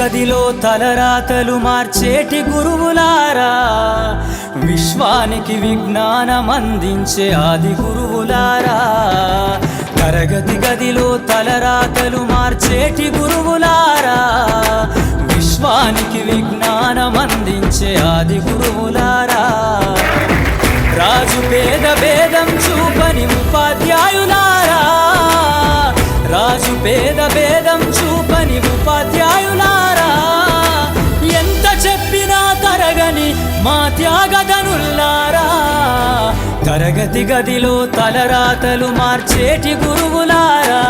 గదిలో తలరాతలు మార్చేటి గురువులారా, విశ్వానికి విజ్ఞానం అందించే ఆది గురువులారా. తరగతి గదిలో తలరాతలు మార్చేటి గురువులారా, విశ్వానికి విజ్ఞానం అందించే ఆది గురువులారా. రాజు పేద భేదం చూపని ఉపాధ్యాయులారా, రాజు పేద భేదం చూపని ఉపాధ్యాయులారా. ఎంత చెప్పినా తరగని మా త్యాగధనుల్లారా, తరగతి గదిలో తలరాతలు మార్చేటి గురువులారా,